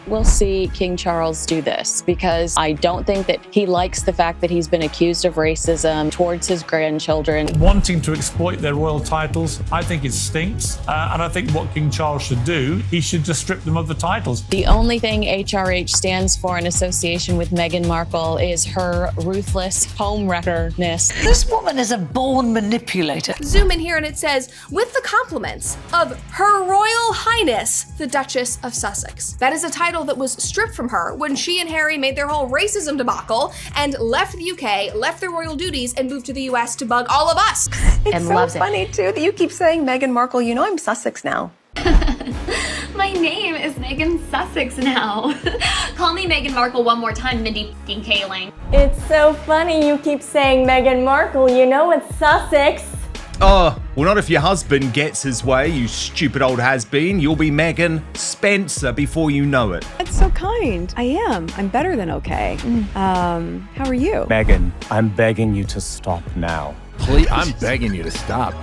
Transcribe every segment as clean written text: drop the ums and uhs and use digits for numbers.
will see King Charles do this because I don't think that he likes the fact that he's been accused of racism towards his grandchildren. Wanting to exploit their royal titles, I think it stinks. And I think what King Charles should do, he should just strip them of the titles. The only thing HRH stands for in association with Meghan Markle is her ruthless homewreckerness. This woman is a born manipulator. Zoom in here and it says, with the compliments of Her Royal Highness, the Duchess of Sussex. That is a title that was stripped from her when she and Harry made their whole racism debacle and left the UK, left their royal duties, and moved to the US to bug all of us. It's so funny too that you keep saying Meghan Markle. You know I'm Sussex now. My name is Megan Sussex now. Call me Meghan Markle one more time, Mindy Kaling. It's so funny you keep saying Meghan Markle. You know it's Sussex. Oh, well, not if your husband gets his way, you stupid old has-been. You'll be Megan Spencer before you know it. That's so kind. I am. I'm better than okay. How are you? Meghan, I'm begging you to stop now. Please, I'm begging you to stop.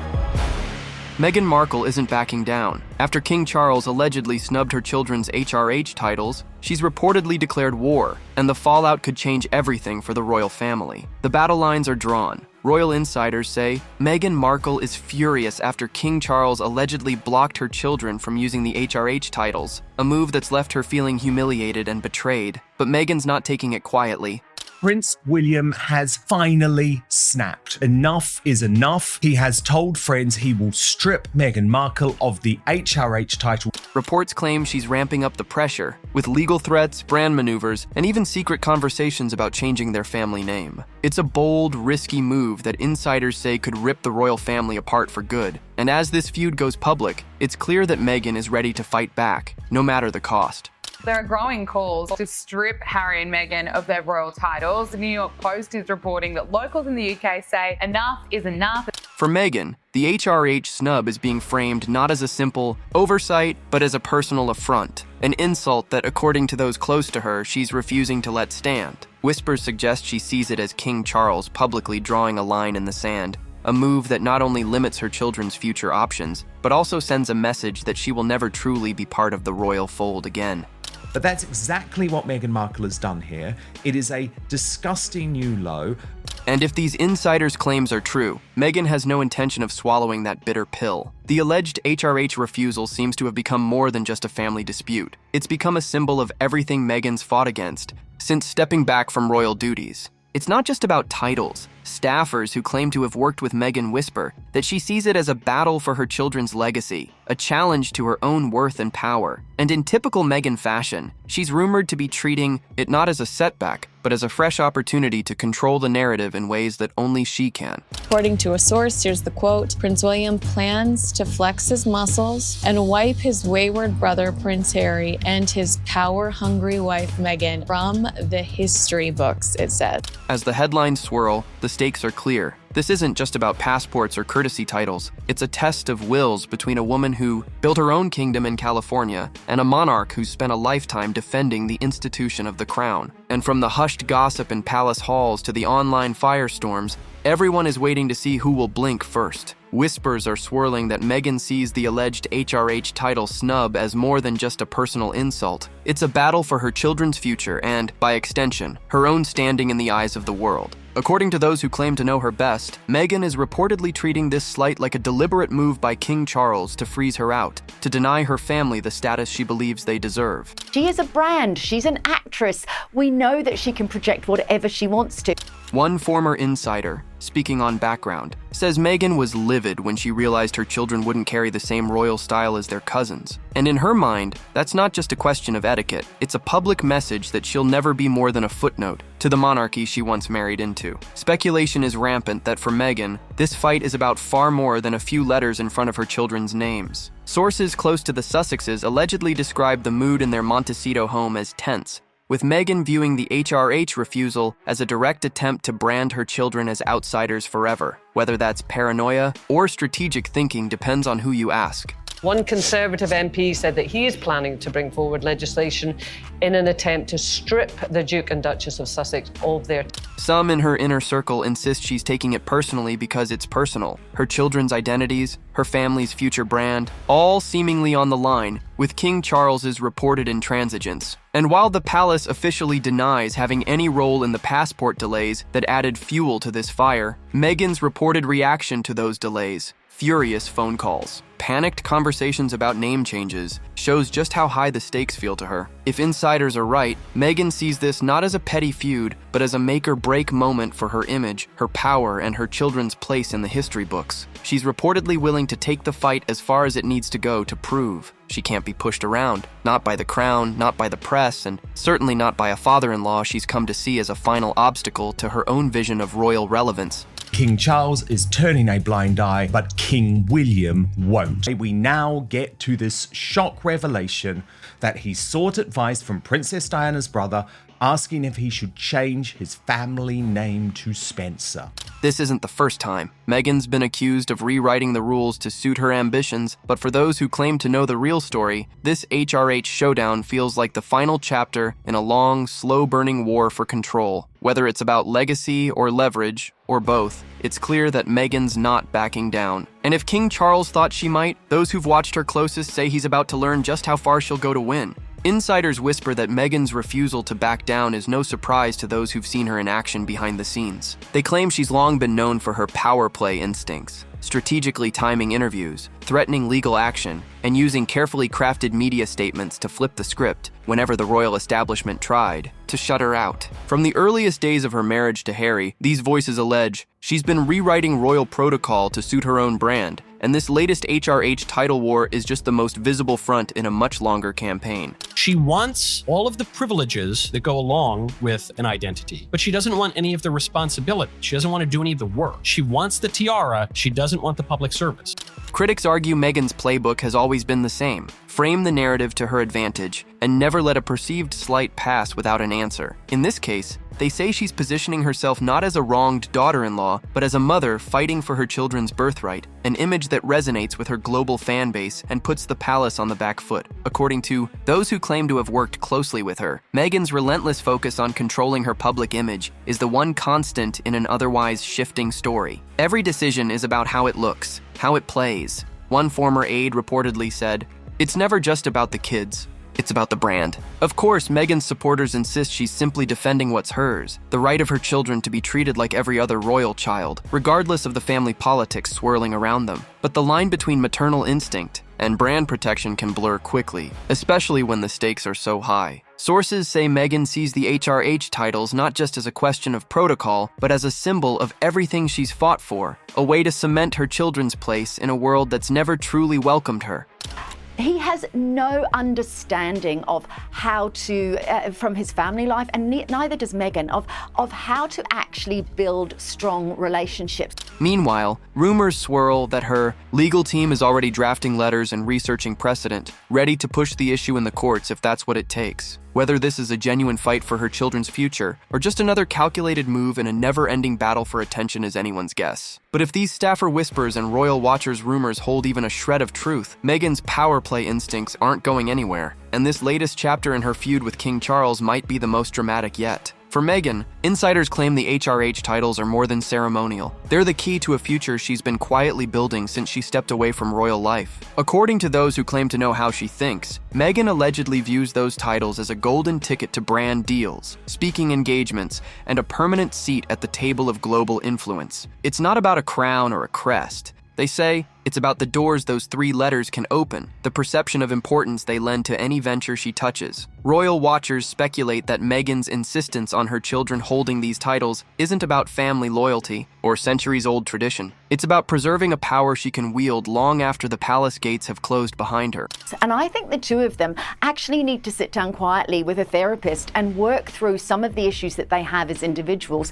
Meghan Markle isn't backing down. After King Charles allegedly snubbed her children's HRH titles, she's reportedly declared war, and the fallout could change everything for the royal family. The battle lines are drawn. Royal insiders say Meghan Markle is furious after King Charles allegedly blocked her children from using the HRH titles, a move that's left her feeling humiliated and betrayed. But Meghan's not taking it quietly. Prince William has finally snapped. Enough is enough. He has told friends he will strip Meghan Markle of the HRH title. Reports claim she's ramping up the pressure, with legal threats, brand maneuvers, and even secret conversations about changing their family name. It's a bold, risky move that insiders say could rip the royal family apart for good. And as this feud goes public, it's clear that Meghan is ready to fight back, no matter the cost. There are growing calls to strip Harry and Meghan of their royal titles. The New York Post is reporting that locals in the UK say enough is enough. For Meghan, the HRH snub is being framed not as a simple oversight, but as a personal affront, an insult that, according to those close to her, she's refusing to let stand. Whispers suggest she sees it as King Charles publicly drawing a line in the sand, a move that not only limits her children's future options, but also sends a message that she will never truly be part of the royal fold again. But that's exactly what Meghan Markle has done here. It is a disgusting new low. And if these insiders' claims are true, Meghan has no intention of swallowing that bitter pill. The alleged HRH refusal seems to have become more than just a family dispute. It's become a symbol of everything Meghan's fought against since stepping back from royal duties. It's not just about titles. Staffers who claim to have worked with Meghan whisper that she sees it as a battle for her children's legacy, a challenge to her own worth and power. And in typical Meghan fashion, she's rumored to be treating it not as a setback, but as a fresh opportunity to control the narrative in ways that only she can. According to a source, here's the quote, Prince William plans to flex his muscles and wipe his wayward brother Prince Harry and his power-hungry wife Meghan from the history books, it said. As the headlines swirl, the stakes are clear. This isn't just about passports or courtesy titles. It's a test of wills between a woman who built her own kingdom in California and a monarch who spent a lifetime defending the institution of the crown. And from the hushed gossip in palace halls to the online firestorms, everyone is waiting to see who will blink first. Whispers are swirling that Meghan sees the alleged HRH title snub as more than just a personal insult. It's a battle for her children's future and, by extension, her own standing in the eyes of the world. According to those who claim to know her best, Meghan is reportedly treating this slight like a deliberate move by King Charles to freeze her out, to deny her family the status she believes they deserve. She is a brand. She's an actress. We know that she can project whatever she wants to. One former insider, speaking on background, says Meghan was livid when she realized her children wouldn't carry the same royal style as their cousins. And in her mind, that's not just a question of etiquette, it's a public message that she'll never be more than a footnote to the monarchy she once married into. Speculation is rampant that for Meghan, this fight is about far more than a few letters in front of her children's names. Sources close to the Sussexes allegedly describe the mood in their Montecito home as tense, with Meghan viewing the HRH refusal as a direct attempt to brand her children as outsiders forever. Whether that's paranoia or strategic thinking depends on who you ask. One Conservative MP said that he is planning to bring forward legislation in an attempt to strip the Duke and Duchess of Sussex of their... Some in her inner circle insist she's taking it personally because it's personal. Her children's identities, her family's future brand, all seemingly on the line, with King Charles's reported intransigence. And while the palace officially denies having any role in the passport delays that added fuel to this fire, Meghan's reported reaction to those delays, furious phone calls, panicked conversations about name changes, shows just how high the stakes feel to her. If insiders are right, Meghan sees this not as a petty feud, but as a make-or-break moment for her image, her power, and her children's place in the history books. She's reportedly willing to take the fight as far as it needs to go to prove she can't be pushed around, not by the crown, not by the press, and certainly not by a father-in-law she's come to see as a final obstacle to her own vision of royal relevance. King Charles is turning a blind eye, but King William won't. We now get to this shock revelation that he sought advice from Princess Diana's brother, asking if he should change his family name to Spencer. This isn't the first time. Meghan's been accused of rewriting the rules to suit her ambitions, but for those who claim to know the real story, this HRH showdown feels like the final chapter in a long, slow-burning war for control. Whether it's about legacy or leverage, or both, it's clear that Meghan's not backing down. And if King Charles thought she might, those who've watched her closest say he's about to learn just how far she'll go to win. Insiders whisper that Meghan's refusal to back down is no surprise to those who've seen her in action behind the scenes. They claim she's long been known for her power play instincts, strategically timing interviews, threatening legal action, and using carefully crafted media statements to flip the script whenever the royal establishment tried to shut her out. From the earliest days of her marriage to Harry, these voices allege she's been rewriting royal protocol to suit her own brand, and this latest HRH title war is just the most visible front in a much longer campaign. She wants all of the privileges that go along with an identity, but she doesn't want any of the responsibility. She doesn't want to do any of the work. She wants the tiara. She doesn't want the public service. Critics argue Meghan's playbook has always been the same. Frame the narrative to her advantage and never let a perceived slight pass without an answer. In this case, they say she's positioning herself not as a wronged daughter-in-law, but as a mother fighting for her children's birthright, an image that resonates with her global fan base and puts the palace on the back foot. According to those who claim to have worked closely with her, Meghan's relentless focus on controlling her public image is the one constant in an otherwise shifting story. Every decision is about how it looks, how it plays. One former aide reportedly said, "It's never just about the kids. It's about the brand." Of course, Meghan's supporters insist she's simply defending what's hers, the right of her children to be treated like every other royal child, regardless of the family politics swirling around them. But the line between maternal instinct and brand protection can blur quickly, especially when the stakes are so high. Sources say Meghan sees the HRH titles not just as a question of protocol, but as a symbol of everything she's fought for, a way to cement her children's place in a world that's never truly welcomed her. He has no understanding of how to, from his family life, and neither does Meghan, of how to actually build strong relationships. Meanwhile, rumors swirl that her legal team is already drafting letters and researching precedent, ready to push the issue in the courts if that's what it takes. Whether this is a genuine fight for her children's future, or just another calculated move in a never-ending battle for attention is anyone's guess. But if these staffer whispers and royal watchers' rumors hold even a shred of truth, Meghan's power play instincts aren't going anywhere, and this latest chapter in her feud with King Charles might be the most dramatic yet. For Meghan, insiders claim the HRH titles are more than ceremonial. They're the key to a future she's been quietly building since she stepped away from royal life. According to those who claim to know how she thinks, Meghan allegedly views those titles as a golden ticket to brand deals, speaking engagements, and a permanent seat at the table of global influence. It's not about a crown or a crest. They say it's about the doors those three letters can open, the perception of importance they lend to any venture she touches. Royal watchers speculate that Meghan's insistence on her children holding these titles isn't about family loyalty or centuries-old tradition. It's about preserving a power she can wield long after the palace gates have closed behind her. And I think the two of them actually need to sit down quietly with a therapist and work through some of the issues that they have as individuals.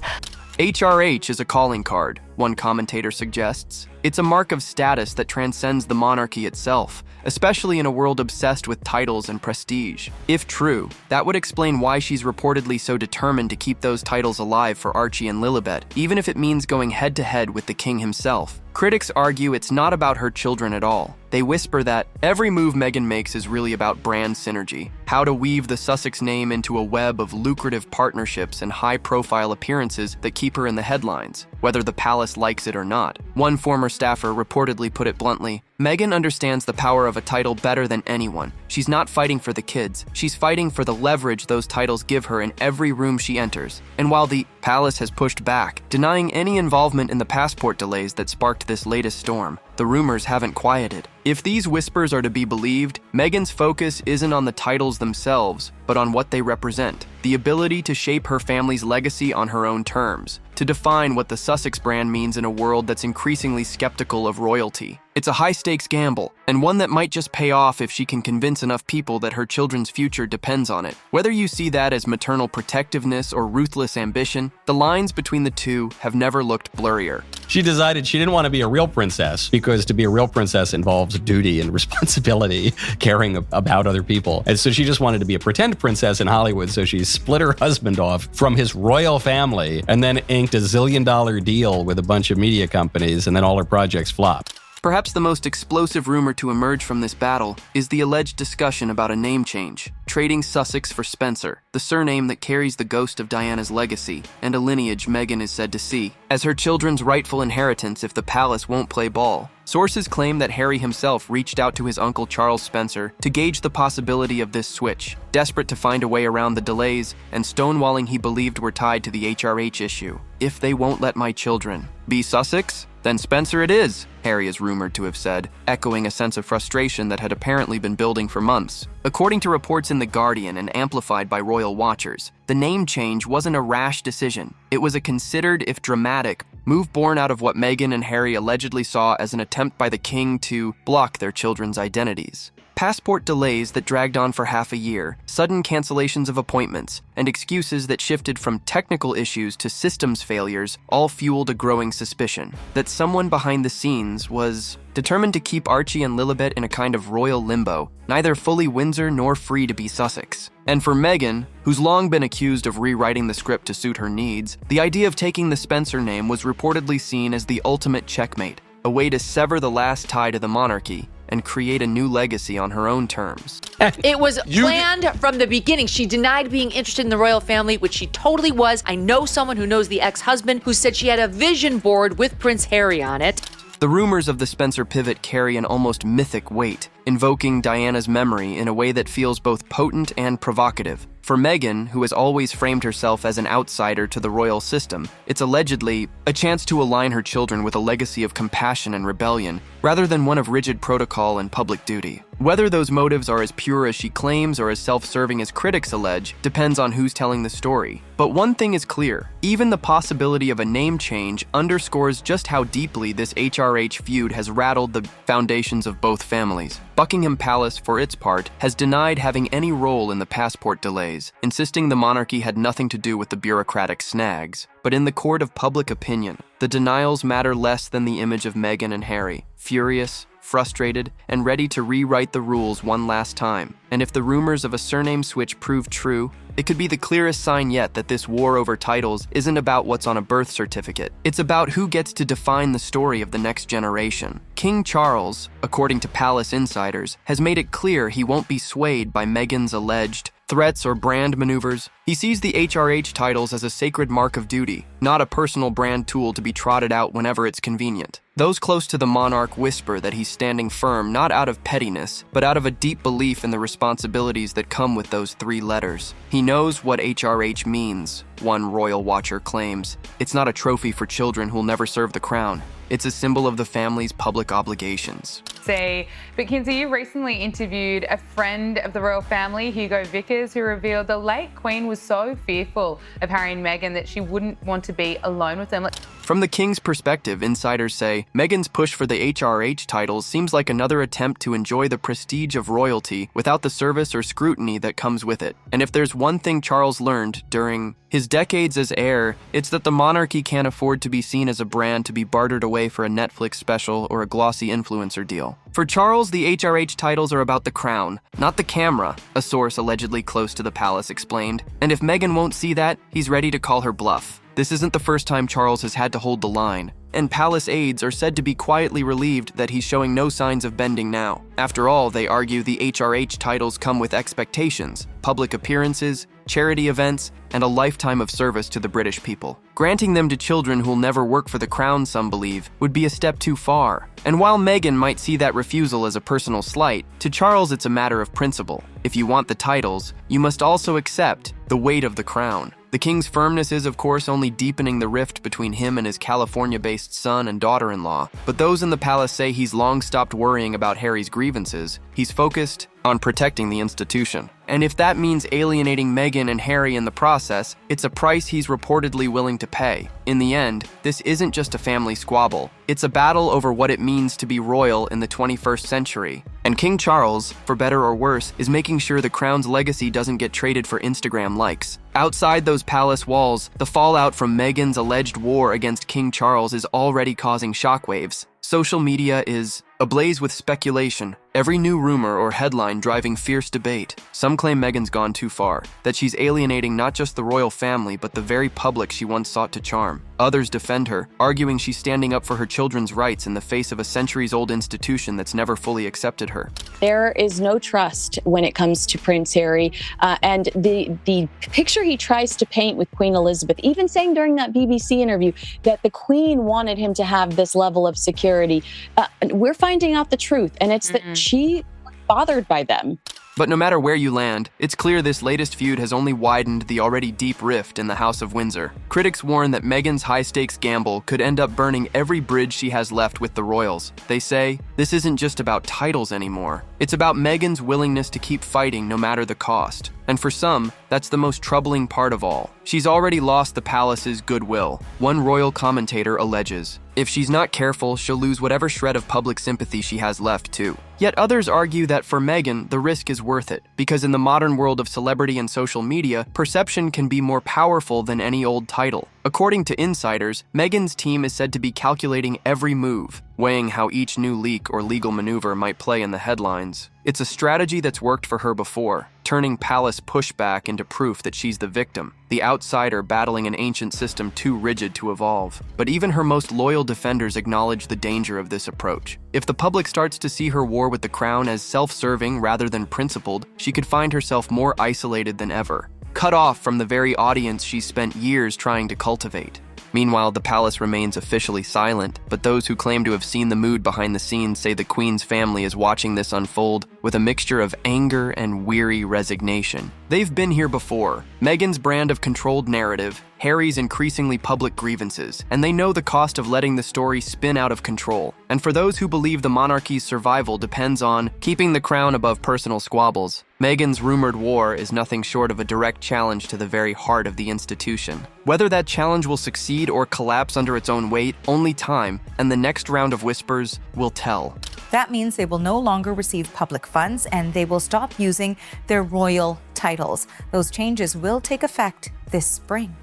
HRH is a calling card, one commentator suggests. It's a mark of status that transcends the monarchy itself, especially in a world obsessed with titles and prestige. If true, that would explain why she's reportedly so determined to keep those titles alive for Archie and Lilibet, even if it means going head-to-head with the king himself. Critics argue it's not about her children at all. They whisper that every move Meghan makes is really about brand synergy, how to weave the Sussex name into a web of lucrative partnerships and high-profile appearances that keep her in the headlines, whether the palace likes it or not. One former staffer reportedly put it bluntly, "Meghan understands the power of a title better than anyone. She's not fighting for the kids. She's fighting for the leverage those titles give her in every room she enters." And while the palace has pushed back, denying any involvement in the passport delays that sparked this latest storm, the rumors haven't quieted. If these whispers are to be believed, Meghan's focus isn't on the titles themselves, but on what they represent. The ability to shape her family's legacy on her own terms, to define what the Sussex brand means in a world that's increasingly skeptical of royalty. It's a high-stakes gamble, and one that might just pay off if she can convince enough people that her children's future depends on it. Whether you see that as maternal protectiveness or ruthless ambition, the lines between the two have never looked blurrier. She decided she didn't want to be a real princess because to be a real princess involves duty and responsibility, caring about other people. And so she just wanted to be a pretend princess in Hollywood, so she split her husband off from his royal family and then inked a $1 zillion deal with a bunch of media companies, and then all her projects flopped. Perhaps the most explosive rumor to emerge from this battle is the alleged discussion about a name change, trading Sussex for Spencer, the surname that carries the ghost of Diana's legacy, and a lineage Meghan is said to see, as her children's rightful inheritance if the palace won't play ball. Sources claim that Harry himself reached out to his uncle Charles Spencer to gauge the possibility of this switch, desperate to find a way around the delays and stonewalling he believed were tied to the HRH issue. "If they won't let my children be Sussex, then Spencer it is," Harry is rumored to have said, echoing a sense of frustration that had apparently been building for months. According to reports in The Guardian and amplified by royal watchers, the name change wasn't a rash decision. It was a considered, if dramatic, move born out of what Meghan and Harry allegedly saw as an attempt by the king to block their children's identities. Passport delays that dragged on for half a year, sudden cancellations of appointments, and excuses that shifted from technical issues to systems failures all fueled a growing suspicion that someone behind the scenes was determined to keep Archie and Lilibet in a kind of royal limbo, neither fully Windsor nor free to be Sussex. And for Meghan, who's long been accused of rewriting the script to suit her needs, the idea of taking the Spencer name was reportedly seen as the ultimate checkmate, a way to sever the last tie to the monarchy and create a new legacy on her own terms. It was planned from the beginning. She denied being interested in the royal family, which she totally was. I know someone who knows the ex-husband who said she had a vision board with Prince Harry on it. The rumors of the Spencer pivot carry an almost mythic weight, invoking Diana's memory in a way that feels both potent and provocative. For Meghan, who has always framed herself as an outsider to the royal system, it's allegedly a chance to align her children with a legacy of compassion and rebellion, rather than one of rigid protocol and public duty. Whether those motives are as pure as she claims or as self-serving as critics allege depends on who's telling the story. But one thing is clear, even the possibility of a name change underscores just how deeply this HRH feud has rattled the foundations of both families. Buckingham Palace, for its part, has denied having any role in the passport delays, insisting the monarchy had nothing to do with the bureaucratic snags. But in the court of public opinion, the denials matter less than the image of Meghan and Harry, furious, frustrated, and ready to rewrite the rules one last time. And if the rumors of a surname switch prove true, it could be the clearest sign yet that this war over titles isn't about what's on a birth certificate. It's about who gets to define the story of the next generation. King Charles, according to palace insiders, has made it clear he won't be swayed by Meghan's alleged threats or brand maneuvers. He sees the HRH titles as a sacred mark of duty, not a personal brand tool to be trotted out whenever it's convenient. Those close to the monarch whisper that he's standing firm not out of pettiness, but out of a deep belief in the responsibilities that come with those three letters. He knows what HRH means, one royal watcher claims. It's not a trophy for children who'll never serve the crown. It's a symbol of the family's public obligations. But Kinsey, you recently interviewed a friend of the royal family, Hugo Vickers, who revealed the late Queen was so fearful of Harry and Meghan that she wouldn't want to be alone with them. From the king's perspective, insiders say Meghan's push for the HRH titles seems like another attempt to enjoy the prestige of royalty without the service or scrutiny that comes with it. And if there's one thing Charles learned during his decades as heir, it's that the monarchy can't afford to be seen as a brand to be bartered away for a Netflix special or a glossy influencer deal. For Charles, the HRH titles are about the crown, not the camera, a source allegedly close to the palace explained. And if Meghan won't see that, he's ready to call her bluff. This isn't the first time Charles has had to hold the line, and palace aides are said to be quietly relieved that he's showing no signs of bending now. After all, they argue the HRH titles come with expectations, public appearances, charity events, and a lifetime of service to the British people. Granting them to children who'll never work for the crown, some believe, would be a step too far. And while Meghan might see that refusal as a personal slight, to Charles it's a matter of principle. If you want the titles, you must also accept the weight of the crown. The king's firmness is, of course, only deepening the rift between him and his California-based son and daughter-in-law. But those in the palace say he's long stopped worrying about Harry's grievances. He's focused on protecting the institution. And if that means alienating Meghan and Harry in the process, it's a price he's reportedly willing to pay. In the end, this isn't just a family squabble. It's a battle over what it means to be royal in the 21st century. And King Charles, for better or worse, is making sure the crown's legacy doesn't get traded for Instagram likes. Outside those palace walls, the fallout from Meghan's alleged war against King Charles is already causing shockwaves. Social media is ablaze with speculation, every new rumor or headline driving fierce debate. Some claim Meghan's gone too far, that she's alienating not just the royal family but the very public she once sought to charm. Others defend her, arguing she's standing up for her children's rights in the face of a centuries-old institution that's never fully accepted her. There is no trust when it comes to Prince Harry, and the picture he tries to paint with Queen Elizabeth, even saying during that BBC interview that the Queen wanted him to have this level of security, we're finding out the truth, and it's that she was bothered by them. But no matter where you land, it's clear this latest feud has only widened the already deep rift in the House of Windsor. Critics warn that Meghan's high-stakes gamble could end up burning every bridge she has left with the royals. They say, this isn't just about titles anymore. It's about Meghan's willingness to keep fighting no matter the cost. And for some, that's the most troubling part of all. She's already lost the palace's goodwill, one royal commentator alleges. If she's not careful, she'll lose whatever shred of public sympathy she has left, too. Yet others argue that for Meghan, the risk is worth it, because in the modern world of celebrity and social media, perception can be more powerful than any old title. According to insiders, Meghan's team is said to be calculating every move, weighing how each new leak or legal maneuver might play in the headlines. It's a strategy that's worked for her before, turning palace pushback into proof that she's the victim, the outsider battling an ancient system too rigid to evolve. But even her most loyal defenders acknowledge the danger of this approach. If the public starts to see her war with the crown as self-serving rather than principled, she could find herself more isolated than ever, cut off from the very audience she's spent years trying to cultivate. Meanwhile, the palace remains officially silent, but those who claim to have seen the mood behind the scenes say the Queen's family is watching this unfold with a mixture of anger and weary resignation. They've been here before. Meghan's brand of controlled narrative, Harry's increasingly public grievances, and they know the cost of letting the story spin out of control. And for those who believe the monarchy's survival depends on keeping the crown above personal squabbles, Meghan's rumored war is nothing short of a direct challenge to the very heart of the institution. Whether that challenge will succeed or collapse under its own weight, only time and the next round of whispers will tell. That means they will no longer receive public funds and they will stop using their royal titles. Those changes will take effect this spring.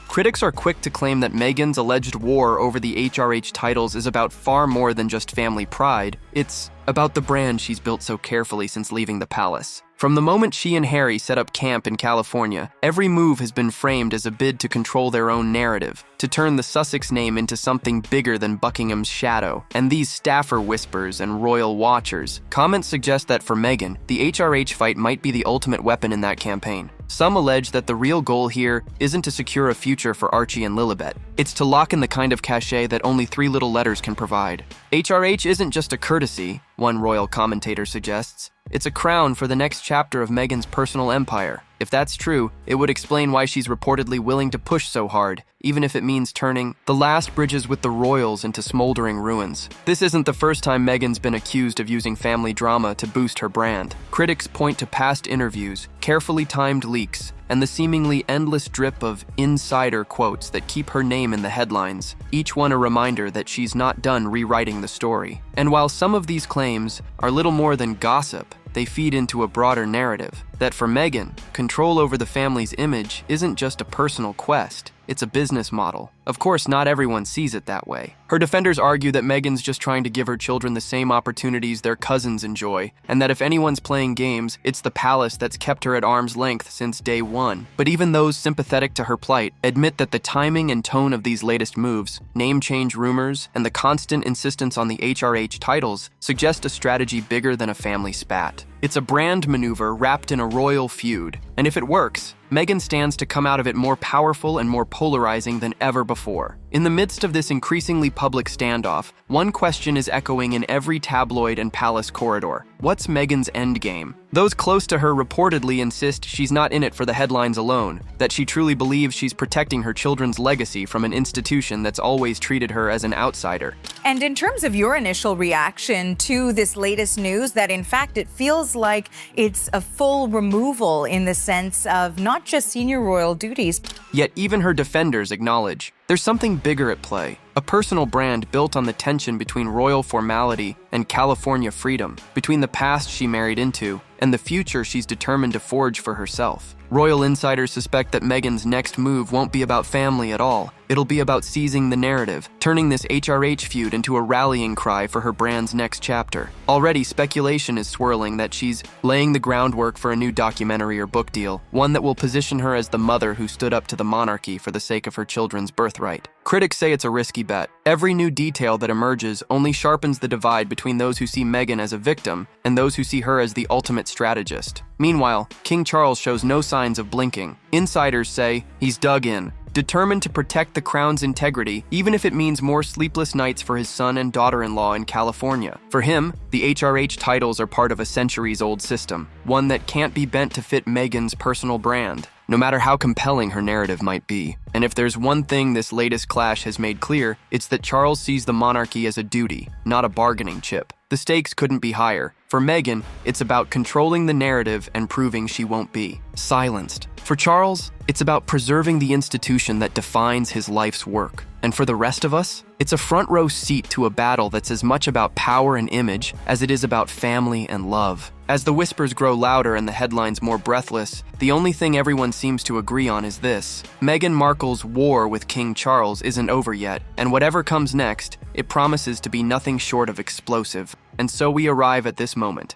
Critics are quick to claim that Meghan's alleged war over the HRH titles is about far more than just family pride. It's about the brand she's built so carefully since leaving the palace. From the moment she and Harry set up camp in California, every move has been framed as a bid to control their own narrative, to turn the Sussex name into something bigger than Buckingham's shadow. And these staffer whispers and royal watchers, comments suggest that for Meghan, the HRH fight might be the ultimate weapon in that campaign. Some allege that the real goal here isn't to secure a future for Archie and Lilibet. It's to lock in the kind of cachet that only 3 little letters can provide. HRH isn't just a courtesy, one royal commentator suggests. It's a crown for the next chapter of Meghan's personal empire. If that's true, it would explain why she's reportedly willing to push so hard, even if it means turning the last bridges with the royals into smoldering ruins. This isn't the first time Meghan's been accused of using family drama to boost her brand. Critics point to past interviews, carefully timed leaks, and the seemingly endless drip of insider quotes that keep her name in the headlines, each one a reminder that she's not done rewriting the story. And while some of these claims are little more than gossip, they feed into a broader narrative that for Meghan, control over the family's image isn't just a personal quest, it's a business model. Of course, not everyone sees it that way. Her defenders argue that Meghan's just trying to give her children the same opportunities their cousins enjoy, and that if anyone's playing games, it's the palace that's kept her at arm's length since day one. But even those sympathetic to her plight admit that the timing and tone of these latest moves, name change rumors, and the constant insistence on the HRH titles suggest a strategy bigger than a family spat. It's a brand maneuver wrapped in a royal feud, and if it works, Meghan stands to come out of it more powerful and more polarizing than ever before. In the midst of this increasingly public standoff, one question is echoing in every tabloid and palace corridor. What's Meghan's endgame? Those close to her reportedly insist she's not in it for the headlines alone, that she truly believes she's protecting her children's legacy from an institution that's always treated her as an outsider. And in terms of your initial reaction to this latest news, that in fact it feels like it's a full removal in the sense of not just senior royal duties. Yet even her defenders acknowledge there's something bigger at play, a personal brand built on the tension between royal formality and California freedom, between the past she married into and the future she's determined to forge for herself. Royal insiders suspect that Meghan's next move won't be about family at all. It'll be about seizing the narrative, turning this HRH feud into a rallying cry for her brand's next chapter. Already, speculation is swirling that she's laying the groundwork for a new documentary or book deal, one that will position her as the mother who stood up to the monarchy for the sake of her children's birthright. Critics say it's a risky bet. Every new detail that emerges only sharpens the divide between those who see Meghan as a victim and those who see her as the ultimate strategist. Meanwhile, King Charles shows no signs of blinking. Insiders say he's dug in, determined to protect the crown's integrity, even if it means more sleepless nights for his son and daughter-in-law in California. For him, the HRH titles are part of a centuries-old system, one that can't be bent to fit Meghan's personal brand, no matter how compelling her narrative might be. And if there's one thing this latest clash has made clear, it's that Charles sees the monarchy as a duty, not a bargaining chip. The stakes couldn't be higher. For Meghan, it's about controlling the narrative and proving she won't be silenced. For Charles, it's about preserving the institution that defines his life's work. And for the rest of us, it's a front row seat to a battle that's as much about power and image as it is about family and love. As the whispers grow louder and the headlines more breathless, the only thing everyone seems to agree on is this: Meghan Markle's war with King Charles isn't over yet, and whatever comes next, it promises to be nothing short of explosive. And so we arrive at this moment.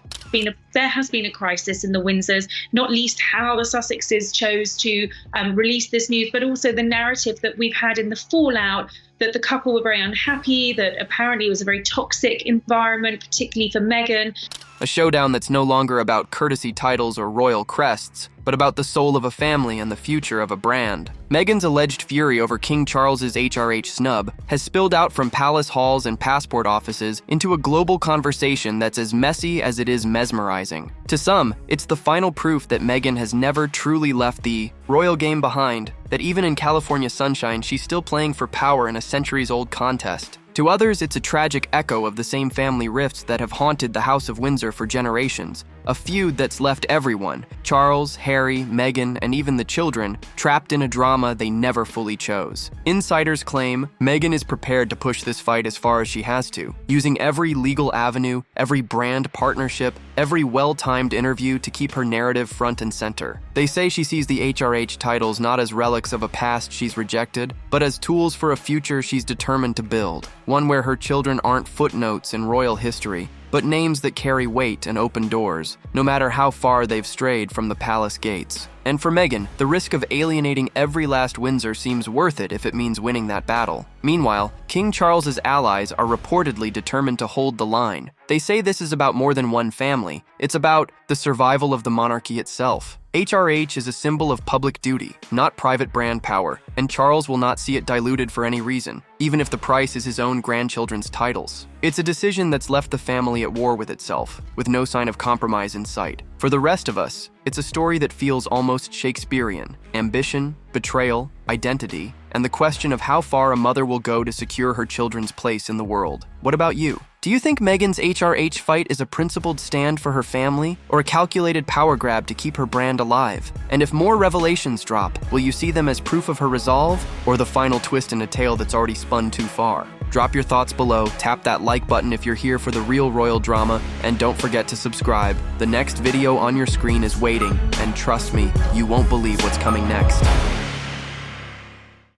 There has been a crisis in the Windsors, not least how the Sussexes chose to release this news, but also the narrative that we've had in the fallout, that the couple were very unhappy, that apparently it was a very toxic environment, particularly for Meghan. A showdown that's no longer about courtesy titles or royal crests, but about the soul of a family and the future of a brand. Meghan's alleged fury over King Charles's HRH snub has spilled out from palace halls and passport offices into a global conversation that's as messy as it is mesmerizing. To some, it's the final proof that Meghan has never truly left the royal game behind, that even in California sunshine, she's still playing for power in a centuries-old contest. To others, it's a tragic echo of the same family rifts that have haunted the House of Windsor for generations. A feud that's left everyone, Charles, Harry, Meghan, and even the children, trapped in a drama they never fully chose. Insiders claim Meghan is prepared to push this fight as far as she has to, using every legal avenue, every brand partnership, every well-timed interview to keep her narrative front and center. They say she sees the HRH titles not as relics of a past she's rejected, but as tools for a future she's determined to build, one where her children aren't footnotes in royal history, but names that carry weight and open doors, no matter how far they've strayed from the palace gates. And for Meghan, the risk of alienating every last Windsor seems worth it if it means winning that battle. Meanwhile, King Charles's allies are reportedly determined to hold the line. They say this is about more than one family. It's about the survival of the monarchy itself. HRH is a symbol of public duty, not private brand power, and Charles will not see it diluted for any reason, even if the price is his own grandchildren's titles. It's a decision that's left the family at war with itself, with no sign of compromise in sight. For the rest of us, it's a story that feels almost Shakespearean. Ambition, betrayal, identity, and the question of how far a mother will go to secure her children's place in the world. What about you? Do you think Meghan's HRH fight is a principled stand for her family, or a calculated power grab to keep her brand alive? And if more revelations drop, will you see them as proof of her resolve, or the final twist in a tale that's already spun too far? Drop your thoughts below, tap that like button if you're here for the real royal drama, and don't forget to subscribe. The next video on your screen is waiting, and trust me, you won't believe what's coming next.